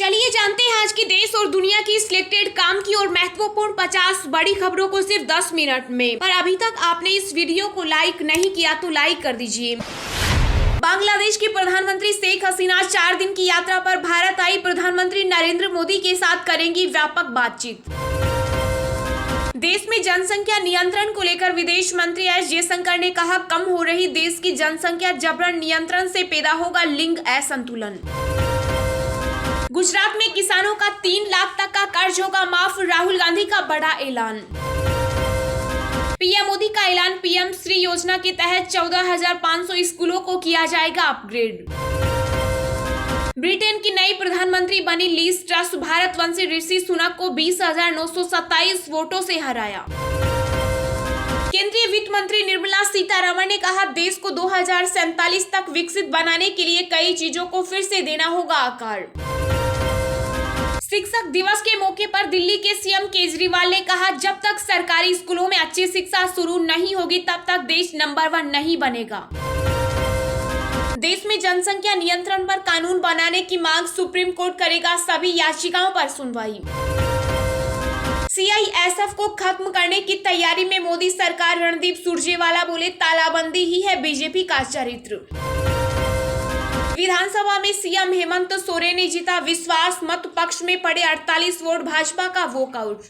चलिए जानते हैं आज की देश और दुनिया की सिलेक्टेड काम की और महत्वपूर्ण 50 बड़ी खबरों को सिर्फ 10 मिनट में। पर अभी तक आपने इस वीडियो को लाइक नहीं किया तो लाइक कर दीजिए। बांग्लादेश की प्रधानमंत्री शेख हसीना 4 दिन की यात्रा पर भारत आई। प्रधानमंत्री नरेंद्र मोदी के साथ करेंगी व्यापक बातचीत। देश में जनसंख्या नियंत्रण को लेकर विदेश मंत्री एस जयशंकर ने कहा, कम हो रही देश की जनसंख्या जबरन नियंत्रण से पैदा होगा लिंग असंतुलन। गुजरात में किसानों का 3 लाख तक का कर्ज होगा माफ, राहुल गांधी का बड़ा ऐलान। पीएम मोदी का ऐलान, पीएम श्री योजना के तहत 14,500 स्कूलों को किया जाएगा अपग्रेड। ब्रिटेन की नई प्रधानमंत्री बनी लीज ट्रस भारतवंशी ऋषि सुनक को 20,927 वोटों से हराया। केंद्रीय वित्त मंत्री निर्मला सीतारमण ने कहा, देश को 2047 तक विकसित बनाने के लिए कई चीजों को फिर से देना होगा आकार। शिक्षक दिवस के मौके पर दिल्ली के सीएम केजरीवाल ने कहा, जब तक सरकारी स्कूलों में अच्छी शिक्षा शुरू नहीं होगी तब तक देश नंबर 1 नहीं बनेगा। देश में जनसंख्या नियंत्रण पर कानून बनाने की मांग, सुप्रीम कोर्ट करेगा सभी याचिकाओं पर सुनवाई। सीआईएसएफ को खत्म करने की तैयारी में मोदी सरकार, रणदीप सुरजेवाला बोले, तालाबंदी ही है बीजेपी का चरित्र। विधानसभा में सीएम हेमंत सोरेन ने जीता विश्वास मत, पक्ष में पड़े 48 वोट, भाजपा का वॉकआउट।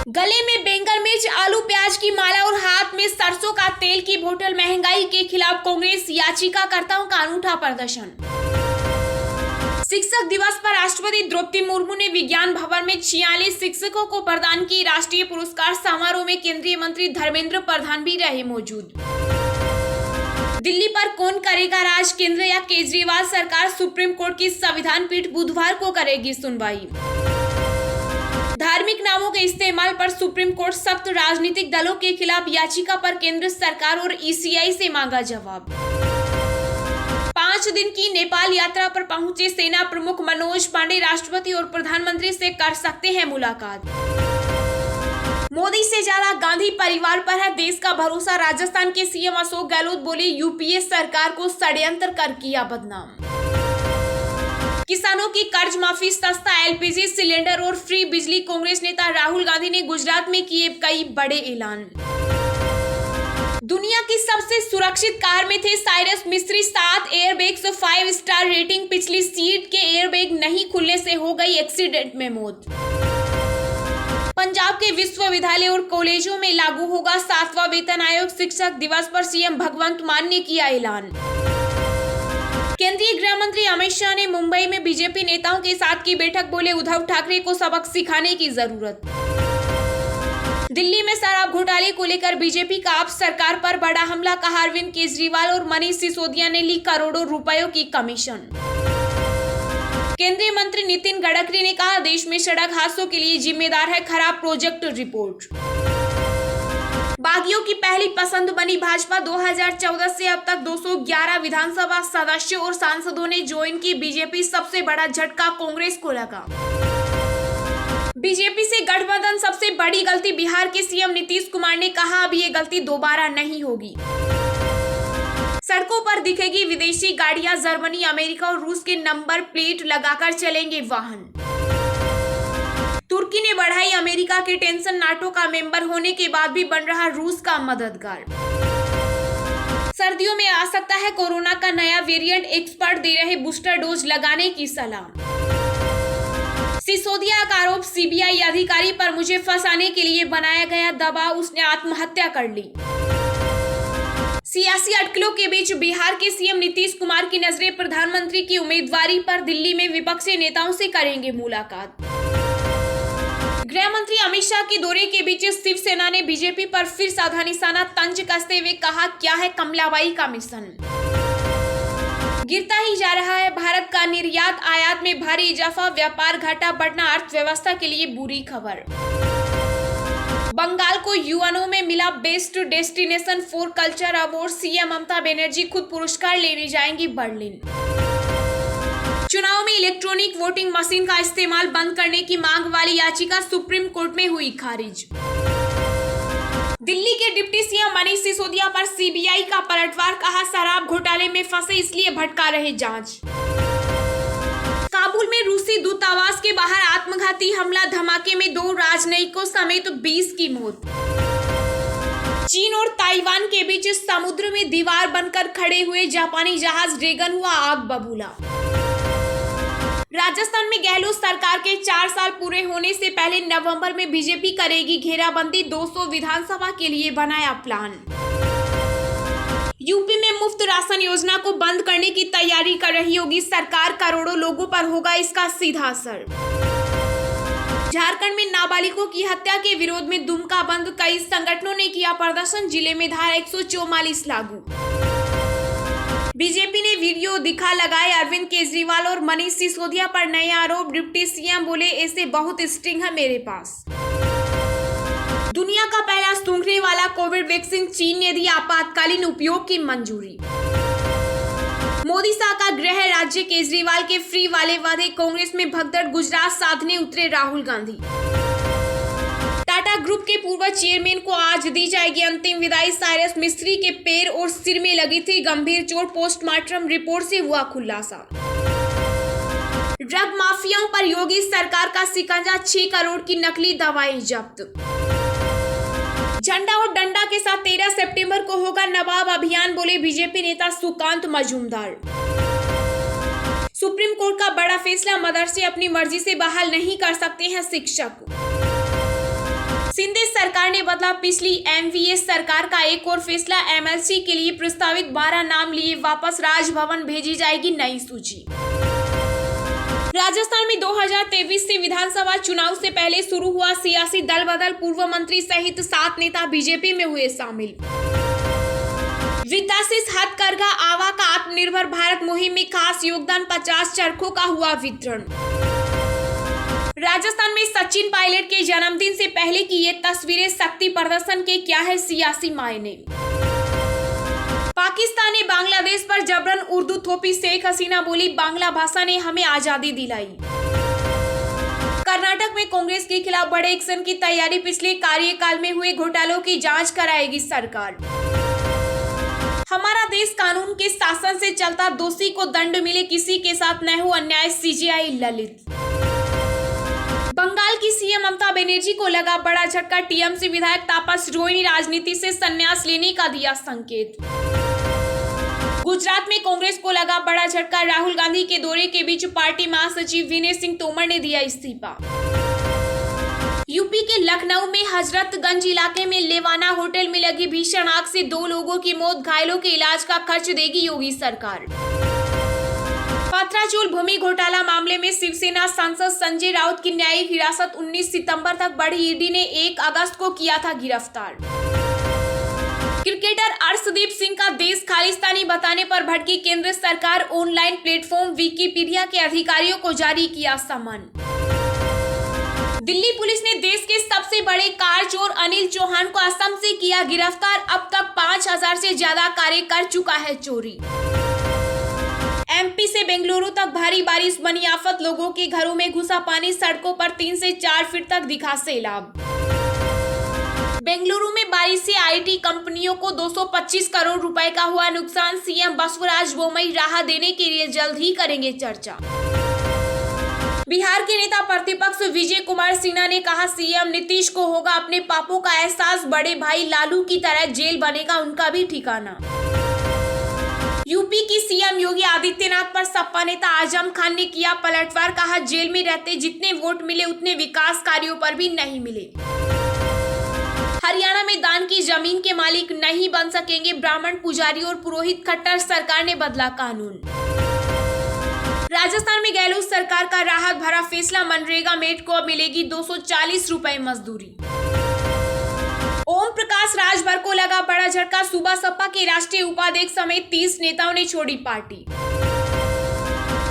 गले में बैंगन मिर्च आलू प्याज की माला और हाथ में सरसों का तेल की बोतल, महंगाई के खिलाफ कांग्रेस याचिकाकर्ताओं का अनूठा प्रदर्शन। शिक्षक दिवस पर राष्ट्रपति द्रौपदी मुर्मू ने विज्ञान भवन में 46 शिक्षकों को प्रदान की राष्ट्रीय पुरस्कार। समारोह में केंद्रीय मंत्री धर्मेंद्र प्रधान भी रहे मौजूद। दिल्ली पर कौन करेगा राज, केंद्र या केजरीवाल सरकार, सुप्रीम कोर्ट की संविधान पीठ बुधवार को करेगी सुनवाई। धार्मिक नामों के इस्तेमाल पर सुप्रीम कोर्ट सख्त, राजनीतिक दलों के खिलाफ याचिका पर केंद्र सरकार और ईसीआई से मांगा जवाब। 5 दिन की नेपाल यात्रा पर पहुंचे सेना प्रमुख मनोज पांडे, राष्ट्रपति और प्रधानमंत्री से कर सकते हैं मुलाकात। मोदी से ज्यादा गांधी परिवार पर है देश का भरोसा, राजस्थान के सीएम अशोक गहलोत बोले, यूपीए सरकार को षड्यंत्र कर किया बदनाम। किसानों की कर्ज माफी, सस्ता एलपीजी सिलेंडर और फ्री बिजली, कांग्रेस नेता राहुल गांधी ने गुजरात में किए कई बड़े ऐलान। दुनिया की सबसे सुरक्षित कार में थे साइरस मिस्त्री, 7 एयरबैग्स, 5 स्टार रेटिंग, पिछली सीट के एयरबैग नहीं खुलने से हो गई एक्सीडेंट में मौत। पंजाब के विश्वविद्यालय और कॉलेजों में लागू होगा 7वां वेतन आयोग, शिक्षक दिवस पर सीएम भगवंत मान ने किया ऐलान। केंद्रीय गृह मंत्री अमित शाह ने मुंबई में बीजेपी नेताओं के साथ की बैठक, बोले, उद्धव ठाकरे को सबक सिखाने की जरूरत। दिल्ली में शराब घोटाले को लेकर बीजेपी का आप सरकार पर बड़ा हमला, कहा, अरविंद केजरीवाल और मनीष सिसोदिया ने ली करोड़ों रुपयों की कमीशन। केंद्रीय मंत्री नितिन गडकरी ने कहा, देश में सड़क हादसों के लिए जिम्मेदार है खराब प्रोजेक्ट रिपोर्ट। बागियों की पहली पसंद बनी भाजपा, 2014 से अब तक 211 विधानसभा सदस्यों और सांसदों ने ज्वाइन की बीजेपी, सबसे बड़ा झटका कांग्रेस को लगा। बीजेपी से गठबंधन सबसे बड़ी गलती, बिहार के सीएम नीतीश कुमार ने कहा, अब ये गलती दोबारा नहीं होगी। सड़कों पर दिखेगी विदेशी गाड़ियां, जर्मनी, अमेरिका और रूस के नंबर प्लेट लगाकर चलेंगे वाहन। तुर्की ने बढ़ाई अमेरिका की टेंशन, नाटो का मेंबर होने के बाद भी बन रहा रूस का मददगार। सर्दियों में आ सकता है कोरोना का नया वेरिएंट, एक्सपर्ट दे रहे बूस्टर डोज लगाने की सलाह। सिसोदिया का आरोप, सीबीआई अधिकारी पर मुझे फंसाने के लिए बनाया गया दबाव, उसने आत्महत्या कर ली। सियासी अटकलों के बीच बिहार के सीएम नीतीश कुमार की नजरें प्रधानमंत्री की उम्मीदवारी पर, दिल्ली में विपक्षी नेताओं से करेंगे मुलाकात। गृह मंत्री अमित शाह के दौरे के बीच शिवसेना ने बीजेपी पर फिर साधा निशाना, तंज कसते हुए कहा, क्या है कमलाबाई का मिशन। गिरता ही जा रहा है भारत का निर्यात, आयात में भारी इजाफा, व्यापार घाटा बढ़ना अर्थव्यवस्था के लिए बुरी खबर। बंगाल को यूएनओ में मिला best destination for culture award, CM Mamata Banerjee खुद पुरस्कार लेने जाएंगी बर्लिन। चुनाव में इलेक्ट्रॉनिक वोटिंग मशीन का इस्तेमाल बंद करने की मांग वाली याचिका सुप्रीम कोर्ट में हुई खारिज। दिल्ली के डिप्टी सीएम मनीष सिसोदिया पर सीबीआई का पलटवार, कहा, शराब घोटाले में फंसे इसलिए भटका रहे जांच। काबुल के बाहर आत्मघाती हमला, धमाके में 2 राजनयिकों समेत 20 की मौत। चीन और ताइवान के बीच समुद्र में दीवार बनकर खड़े हुए जापानी जहाज ड्रैगन हुआ आग बबूला। राजस्थान में गहलोत सरकार के 4 साल पूरे होने से पहले नवंबर में बीजेपी करेगी घेराबंदी, 200 विधानसभा के लिए बनाया प्लान। यूपी में मुफ्त राशन योजना को बंद करने की तैयारी कर रही योगी सरकार, करोड़ों लोगों पर होगा इसका सीधा असर। झारखंड में नाबालिगों की हत्या के विरोध में दुमका बंद, कई संगठनों ने किया प्रदर्शन, जिले में धारा 144 लागू। बीजेपी ने वीडियो दिखा लगाए अरविंद केजरीवाल और मनीष सिसोदिया पर नए आरोप, डिप्टी सीएम बोले ऐसे बहुत स्टिंग है मेरे पास। दुनिया का पहला सूंघने वाला कोविड वैक्सीन चीन ने दी आपातकालीन उपयोग की मंजूरी। मोदी शाह का गृह राज्य, केजरीवाल के फ्री वाले वादे, कांग्रेस में भगदड़, गुजरात साधने उतरे राहुल गांधी। टाटा ग्रुप के पूर्व चेयरमैन को आज दी जाएगी अंतिम विदाई, साइरस मिस्त्री के पैर और सिर में लगी थी गंभीर चोट, पोस्टमार्टम रिपोर्ट से हुआ खुलासा। ड्रग माफियाओं पर योगी सरकार का शिकंजा, 6 करोड़ की नकली दवाएं जब्त। झंडा और डंडा के साथ 13 सितंबर को होगा नवाब अभियान, बोले बीजेपी नेता सुकांत मजूमदार। सुप्रीम कोर्ट का बड़ा फैसला, मदरसे अपनी मर्जी से बहाल नहीं कर सकते हैं शिक्षक। सिंध सरकार ने बदला पिछली एमवीएस सरकार का एक और फैसला, एमएलसी के लिए प्रस्तावित 12 नाम लिए वापस, राजभवन भेजी जाएगी नई सूची। राजस्थान में 2023 से विधानसभा चुनाव से पहले शुरू हुआ सियासी दल बदल, पूर्व मंत्री सहित 7 नेता बीजेपी में हुए शामिल। वित्ताशीष हथकरघा आवा का आत्मनिर्भर भारत मुहिम में खास योगदान, 50 चरखों का हुआ वितरण। राजस्थान में सचिन पायलट के जन्मदिन से पहले की ये तस्वीरें, शक्ति प्रदर्शन के क्या है सियासी मायने। पाकिस्तान ने बांग्लादेश पर जबरन उर्दू थोपी, शेख हसीना बोली बांग्ला भाषा ने हमें आजादी दिलाई। कर्नाटक में कांग्रेस के खिलाफ बड़े एक्शन की तैयारी, पिछले कार्यकाल में हुए घोटालों की जांच कराएगी सरकार। हमारा देश कानून के शासन से चलता, दोषी को दंड मिले, किसी के साथ न हो अन्याय, सीजेआई ललित। बंगाल की सीएम ममता बनर्जी को लगा बड़ा झटका, टीएमसी विधायक तापस रोय राजनीति से संन्यास लेने का दिया संकेत। गुजरात में कांग्रेस को लगा बड़ा झटका, राहुल गांधी के दौरे के बीच पार्टी महासचिव विनय सिंह तोमर ने दिया इस्तीफा। यूपी के लखनऊ में हजरतगंज इलाके में लेवाना होटल में लगी भीषण आग से 2 लोगों की मौत, घायलों के इलाज का खर्च देगी योगी सरकार। पथराचूल भूमि घोटाला मामले में शिवसेना सांसद संजय राउत की न्यायिक हिरासत 19 सितंबर तक बढ़ी, ईडी ने 1 अगस्त को किया था गिरफ्तार। क्रिकेटर अर्शदीप सिंह का देश खालिस्तानी बताने पर भड़की केंद्र सरकार, ऑनलाइन प्लेटफॉर्म विकिपीडिया के अधिकारियों को जारी किया समन। दिल्ली पुलिस ने देश के सबसे बड़े कार चोर अनिल चौहान को असम से किया गिरफ्तार, अब तक 5000 से ज्यादा कारें कर चुका है चोरी। एमपी से बेंगलुरु तक भारी बारिश बनी आफत, लोगों के घरों में घुसा पानी, सड़कों पर 3 से 4 फीट तक दिखा सैलाब। बेंगलुरु में बारिश से आईटी कंपनियों को 225 करोड़ रुपए का हुआ नुकसान, सीएम बसवराज बोमई राहत देने के लिए जल्द ही करेंगे चर्चा। बिहार के नेता प्रतिपक्ष विजय कुमार सिन्हा ने कहा, सीएम नीतीश को होगा अपने पापों का एहसास, बड़े भाई लालू की तरह जेल बनेगा उनका भी ठिकाना। यूपी की सीएम योगी आदित्यनाथ पर सपा नेता आजम खान ने किया पलटवार, कहा जेल में रहते जितने वोट मिले उतने विकास कार्यों पर भी नहीं मिले। हरियाणा में दान की जमीन के मालिक नहीं बन सकेंगे ब्राह्मण पुजारी और पुरोहित, खट्टर सरकार ने बदला कानून। राजस्थान में गहलोत सरकार का राहत भरा फैसला, मनरेगा मेट को अब मिलेगी 240 रुपए मजदूरी। ओम प्रकाश राजभर को लगा बड़ा झटका, सूबा सपा के राष्ट्रीय उपाध्यक्ष समेत 30 नेताओं ने छोड़ी पार्टी।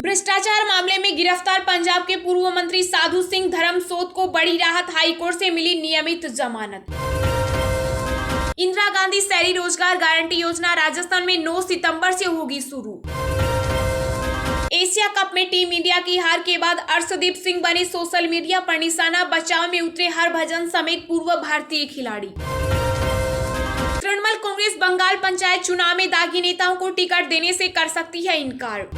भ्रष्टाचार मामले में गिरफ्तार पंजाब के पूर्व मंत्री साधु सिंह धर्मसोत को बड़ी राहत, हाईकोर्ट से मिली नियमित जमानत। इंदिरा गांधी शहरी रोजगार गारंटी योजना राजस्थान में 9 सितंबर से होगी शुरू। एशिया कप में टीम इंडिया की हार के बाद अर्शदीप सिंह बने सोशल मीडिया पर निशाना, बचाव में उतरे हरभजन समेत पूर्व भारतीय खिलाड़ी। तृणमूल कांग्रेस बंगाल पंचायत चुनाव में दागी नेताओं को टिकट देने से कर सकती है इनकार।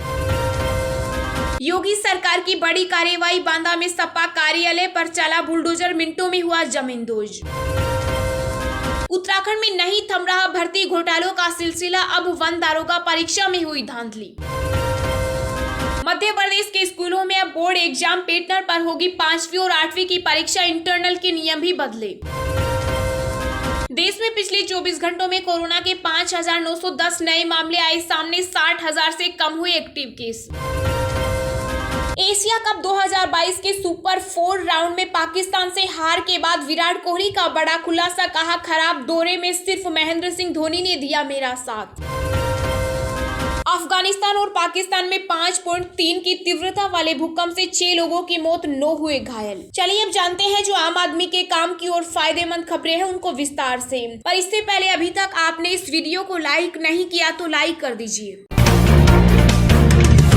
योगी सरकार की बड़ी कार्रवाई, बांदा में सपा कार्यालय पर चला बुलडोजर, मिनटों में हुआ जमींदोज। उत्तराखंड में नहीं थम रहा भर्ती घोटालों का सिलसिला, अब वन दारोगा परीक्षा में हुई धांधली। मध्य प्रदेश के स्कूलों में अब बोर्ड एग्जाम पैटर्न पर होगी 5वीं और 8वीं की परीक्षा, इंटरनल के नियम भी बदले। देश में पिछले 24 घंटों में कोरोना के 5,910 नए मामले आए सामने, 60,000 से कम हुए एक्टिव केस। एशिया कप 2022 के सुपर 4 राउंड में पाकिस्तान से हार के बाद विराट कोहली का बड़ा खुलासा, कहा खराब दौरे में सिर्फ महेंद्र सिंह धोनी ने दिया मेरा साथ। अफगानिस्तान और पाकिस्तान में 5.3 की तीव्रता वाले भूकंप से 6 लोगों की मौत, 9 हुए घायल। चलिए अब जानते हैं जो आम आदमी के काम की और फायदेमंद खबरें हैं उनको विस्तार से। पर इससे पहले अभी तक आपने इस वीडियो को लाइक नहीं किया तो लाइक कर दीजिए।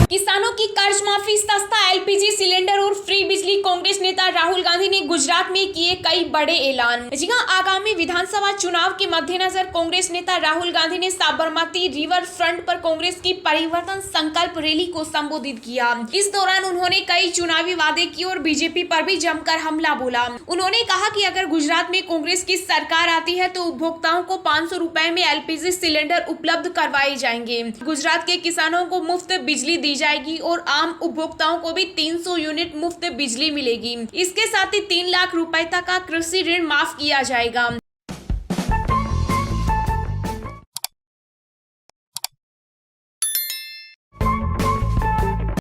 किसानों की कर्ज माफी, सस्ता एलपीजी सिलेंडर और फ्री बिजली, कांग्रेस नेता राहुल गांधी ने गुजरात में किए कई बड़े ऐलान। जी हां, आगामी विधानसभा चुनाव के मद्देनजर कांग्रेस नेता राहुल गांधी ने साबरमती रिवर फ्रंट पर कांग्रेस की परिवर्तन संकल्प रैली को संबोधित किया। इस दौरान उन्होंने कई चुनावी वादे किए और बीजेपी पर भी जमकर हमला बोला। उन्होंने कहा कि अगर गुजरात में कांग्रेस की सरकार आती है तो उपभोक्ताओं को 500 रुपए में एलपीजी सिलेंडर उपलब्ध करवाए जाएंगे। गुजरात के किसानों को मुफ्त बिजली दी जाएगी और आम उपभोक्ताओं को भी 300 यूनिट मुफ्त बिजली मिलेगी। इसके साथ ही 3 लाख रुपए तक का कृषि ऋण माफ किया जाएगा।